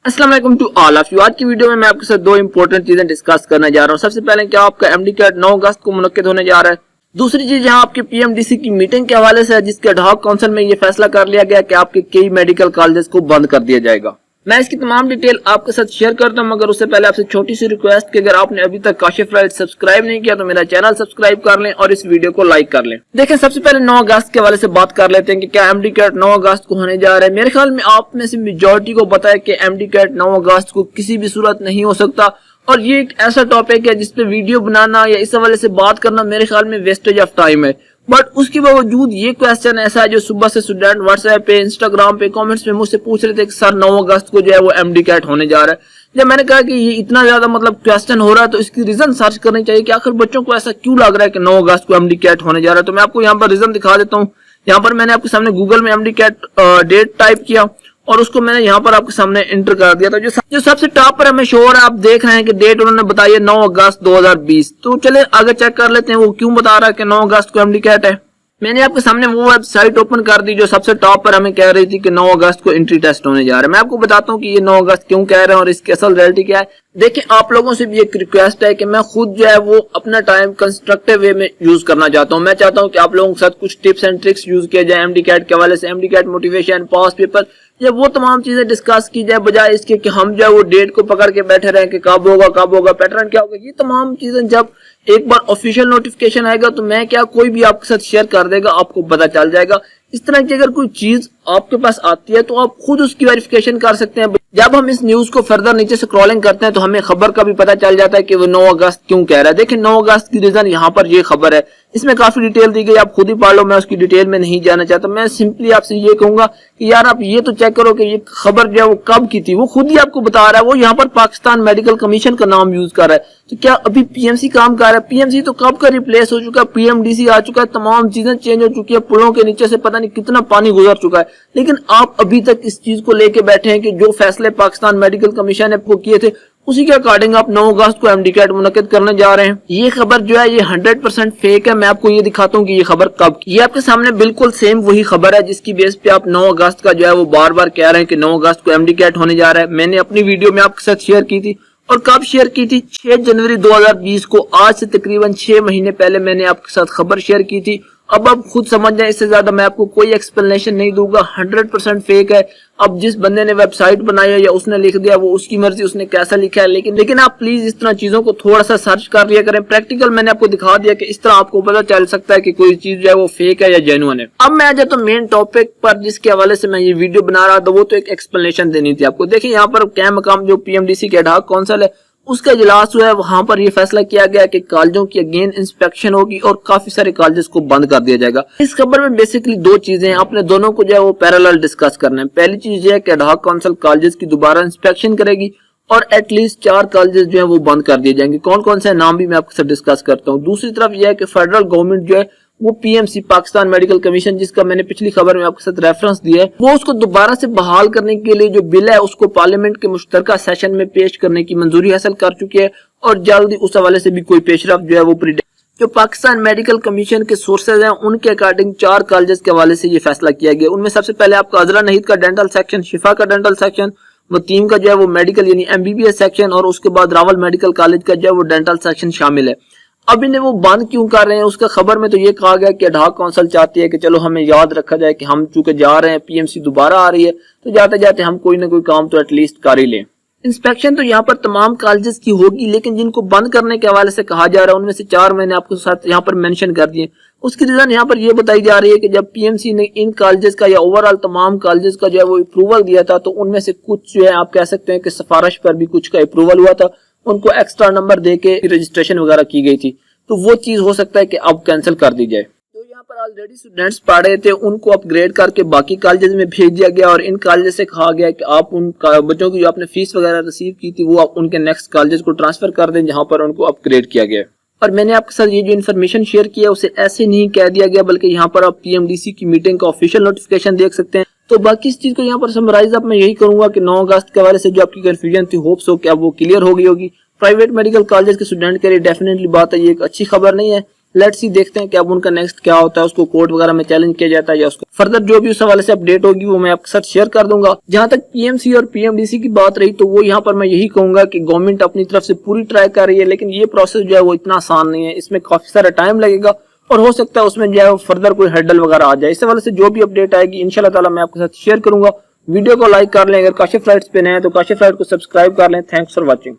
अस्सलाम वालेकुम to all of you. आज की वीडियो में मैं आपके साथ दो इंपॉर्टेंट चीजें डिस्कस करने जा रहा हूं। सबसे पहले क्या आपका एमडीकैट 9 अगस्त को मुनक्किद होने जा रहा है। दूसरी चीज यहाँ आपके पीएमडीसी की मीटिंग के हवाले से है, जिसके एडहॉक काउंसिल में ये फैसला कर लिया गया कि आपके कई मेडिकल कॉलेजेस को बंद कर दिया जाएगा। मैं इसकी तमाम डिटेल आपके साथ शेयर करता हूं, मगर उससे पहले आपसे छोटी सी रिक्वेस्ट कि अगर आपने अभी तक काशिफ राइट सब्सक्राइब नहीं किया तो मेरा चैनल सब्सक्राइब कर लें और इस वीडियो को लाइक कर लें। देखें, सबसे पहले 9 अगस्त के हवाले से बात कर लेते हैं कि क्या एमडीकैट 9 अगस्त को होने जा रहा है। मेरे ख्याल में आप में से मेजॉरिटी को पता है कि एमडीकैट 9 अगस्त को किसी भी सूरत नहीं हो सकता, और ये एक ऐसा टॉपिक है जिसपे वीडियो बनाना या इस हवाले से बात करना मेरे ख्याल में वेस्टेज ऑफ टाइम है। बट उसके बावजूद ये क्वेश्चन ऐसा है जो सुबह से स्टूडेंट व्हाट्सएप पे, इंस्टाग्राम पे, कमेंट्स में मुझसे पूछ रहे थे कि सर 9 अगस्त को जो है वो एमडीकैट होने जा रहा है। जब मैंने कहा कि ये इतना ज्यादा क्वेश्चन हो रहा है तो इसकी रीजन सर्च करनी चाहिए कि आखिर बच्चों को ऐसा क्यों लग रहा है कि 9 अगस्त को एमडीकैट होने जा रहा है। तो मैं आपको यहाँ पर रीजन दिखा देता हूँ। यहाँ पर मैंने आपके सामने गूगल में एमडीकैट डेट टाइप किया और उसको मैंने यहाँ पर आपके सामने एंटर कर दिया। तो जो सबसे टॉप पर हमें शो हो रहा है, आप देख रहे हैं कि डेट उन्होंने बताई है 9 अगस्त 2020। तो चले आगे चेक कर लेते हैं वो क्यों बता रहा है कि 9 अगस्त को एमडीकैट है। मैंने आपके सामने वो वेबसाइट ओपन कर दी जो सबसे टॉप पर हमें कह रही थी कि 9 अगस्त को एंट्री टेस्ट होने जा रहा है। मैं आपको बताता हूँ कि ये 9 अगस्त क्यों कह रहे हैं और इसकी असल रियलिटी क्या है। देखिए, आप लोगों से भी एक रिक्वेस्ट है कि मैं खुद जो है वो अपना टाइम कंस्ट्रक्टिव वे में यूज करना चाहता हूँ। मैं चाहता हूँ कि आप लोगों के साथ कुछ टिप्स एंड ट्रिक्स यूज किया जाए एमडीकैट के हवाले से, एमडीकैट मोटिवेशन, पास पेपर, या वो तमाम चीजें डिस्कस की जाए, बजाय इसके कि हम जो है वो डेट को पकड़ के बैठे रहे कि कब होगा, पैटर्न क्या होगा। ये तमाम चीजें जब एक बार ऑफिशियल नोटिफिकेशन आएगा तो मैं क्या, कोई भी आपके साथ शेयर कर देगा, आपको पता चल जाएगा। इस तरह की अगर कोई चीज आपके पास आती है तो आप खुद उसकी वेरिफिकेशन कर सकते हैं। जब हम इस न्यूज को फर्दर नीचे से स्क्रॉलिंग करते हैं तो हमें खबर का भी पता चल जाता है कि वो 9 अगस्त क्यों कह रहा है। देखिए, 9 अगस्त की रीजन यहाँ पर ये खबर है, इसमें काफी डिटेल दी गई, आप खुद ही पढ़ लो, मैं उसकी डिटेल में नहीं जाना चाहता। मैं सिंपली आपसे ये कहूंगा कि यार आप ये तो चेक करो कि ये खबर जो है वो कब की थी। वो खुद ही आपको बता रहा है, वो यहाँ पर पाकिस्तान मेडिकल कमीशन का नाम यूज कर रहा है। तो क्या अभी पीएमसी काम कर रहा है? पीएमसी तो कब का रिप्लेस हो चुका है, पीएमडीसी आ चुका है, तमाम चीजें चेंज हो चुकी है, पुलों के नीचे से पता नहीं कितना पानी गुजर चुका है, लेकिन आप अभी तक इस चीज को लेके बैठे हैं कि जो फैसले पाकिस्तान मेडिकल कमीशन ने आपको किए थे उसी के अकॉर्डिंग आप 9 अगस्त को एमडीकैट मुनक्किद करने जा रहे हैं। ये खबर जो है ये 100% फेक है। मैं आपको ये दिखाता हूँ कि ये खबर कब की। ये आपके सामने बिल्कुल सेम वही खबर है जिसकी बेस पे आप 9 अगस्त का जो है वो बार बार कह रहे हैं कि 9 अगस्त को एमडीकैट होने जा रहा है। मैंने अपनी वीडियो में आपके साथ शेयर की थी, और कब शेयर की थी? 6 जनवरी 2020 को, आज से तकरीबन 6 महीने पहले मैंने आपके साथ खबर शेयर की थी। अब आप खुद समझ जाए, इससे ज्यादा मैं आपको कोई एक्सप्लेनेशन नहीं दूंगा। 100% फेक है। अब जिस बंदे ने वेबसाइट बनाई है या उसने लिख दिया, वो उसकी मर्जी, उसने कैसा लिखा है, लेकिन आप प्लीज इस तरह चीजों को थोड़ा सा सर्च कर लिया करें। प्रैक्टिकल मैंने आपको दिखा दिया कि इस तरह आपको पता चल सकता है कि कोई चीज जो है वो फेक है या जेन्युइन है। अब मैं आ जाता हूं मेन टॉपिक पर जिसके हवाले से मैं ये वीडियो बना रहा था, वो तो एक एक्सप्लेनेशन देनी थी आपको। देखिए, यहाँ पर क्या मकाम जो पीएमडीसी के एडहॉक काउंसिल है उसका इजलास हुआ है, वहां पर यह फैसला किया गया कि कॉलेजों की अगेन इंस्पेक्शन होगी और काफी सारे कॉलेजेस को बंद कर दिया जाएगा। इस खबर में बेसिकली दो चीजें हैं, आपने दोनों को जो है वो पैरेलल डिस्कस करना है। पहली चीज ये है कि एडहॉक काउंसिल कॉलेजेस की दोबारा इंस्पेक्शन करेगी और एटलीस्ट 4 कॉलेजेस जो है वो बंद कर दिए जाएंगे। कौन कौन से नाम भी मैं आपके साथ डिस्कस करता हूँ। दूसरी तरफ यह है कि फेडरल गवर्नमेंट जो है वो पीएमसी, पाकिस्तान मेडिकल कमीशन, जिसका मैंने पिछली खबर में आपके साथ रेफरेंस दिया है, वो उसको दोबारा से बहाल करने के लिए जो बिल है उसको पार्लियामेंट के मुश्तरका सेशन में पेश करने की मंजूरी हासिल कर चुकी है, और जल्दी उस हवाले से भी कोई पेशरफ्त जो है वो जो पाकिस्तान मेडिकल कमीशन के सोर्सेज हैं उनके अकॉर्डिंग 4 कॉलेजेस के हवाले से ये फैसला किया गया। उनमें सबसे पहले आपका अजरा नहीद का डेंटल सेक्शन, शिफा का डेंटल सेक्शन, वतीम का जो है वो मेडिकल यानी एमबीबीएस सेक्शन, और उसके बाद रावल मेडिकल कॉलेज का जो है वो डेंटल सेक्शन शामिल है। अब इन्हें वो बंद क्यों कर रहे हैं? उसका खबर में तो ये कहा गया कि एडहॉक काउंसिल चाहती है कि चलो हमें याद रखा जाए कि हम चूंकि जा रहे हैं, पीएमसी दोबारा आ रही है, तो जाते जाते हम कोई ना कोई काम तो एटलीस्ट कर ही लें। इंस्पेक्शन तो यहाँ पर तमाम कॉलेजेस की होगी, लेकिन जिनको बंद करने के हवाले से कहा जा रहा है उनमें से 4 मैंने आपको साथ यहाँ पर मेंशन कर दिए। उसकी रीजन यहाँ पर यह बताई जा रही है कि जब पीएमसी ने इन कॉलेजेस का या ओवरऑल तमाम कॉलेजेस का जो है वो अप्रूवल दिया था, तो उनमें से कुछ जो है आप कह सकते हैं कि सिफारिश पर भी कुछ का अप्रूवल हुआ था, उनको एक्स्ट्रा नंबर दे के रजिस्ट्रेशन वगैरह की गई थी, तो वो चीज हो सकता है कि अब कैंसिल कर दी जाए। तो यहाँ पर ऑलरेडी स्टूडेंट्स पढ़ रहे थे, उनको अपग्रेड करके बाकी कॉलेजेस में भेज दिया गया, और इन कॉलेजेस से कहा गया कि आप उन बच्चों की जो आपने फीस वगैरह रिसीव की थी वो आप उनके नेक्स्ट कॉलेजेस को ट्रांसफर कर दें जहां पर उनको अपग्रेड किया गया। और मैंने आपके साथ ये जो इन्फॉर्मेशन शेयर किया उसे ऐसे नहीं कह दिया गया, बल्कि यहाँ पर आप पीएमडीसी की मीटिंग का ऑफिशियल नोटिफिकेशन देख सकते हैं। तो बाकी इस चीज को यहाँ पर समराइज अब मैं यही करूंगा कि 9 अगस्त के हवाले से जो आपकी कंफ्यूजन थी, होप्स हो कि अब वो क्लियर हो गई होगी। प्राइवेट मेडिकल कॉलेज के स्टूडेंट के लिए डेफिनेटली बात है, ये एक अच्छी खबर नहीं है। लेट्स सी, देखते हैं कि अब उनका नेक्स्ट क्या होता है, उसको कोर्ट वगैरह में चैलेंज किया जाता है या उसको फर्दर जो भी उस हवाले से अपडेट होगी वो मैं आपके साथ शेयर कर दूंगा। जहां तक पीएमसी और पीएमडीसी की बात रही तो वो यहाँ पर मैं यही कहूंगा कि गवर्नमेंट अपनी तरफ से पूरी ट्राई कर रही है, लेकिन ये प्रोसेस जो है वो इतना आसान नहीं है, इसमें काफी सारा टाइम लगेगा और हो सकता है उसमें जो है फर्दर कोई हर्डल वगैरह आ जाए। इस हवाले से जो भी अपडेट आएगी इंशाल्लाह ताला मैं आपके साथ शेयर करूंगा। वीडियो को लाइक कर लें, अगर काशिफ राइट्स पे नए हैं तो काशिफ राइट को सब्सक्राइब कर लें। Thanks for watching.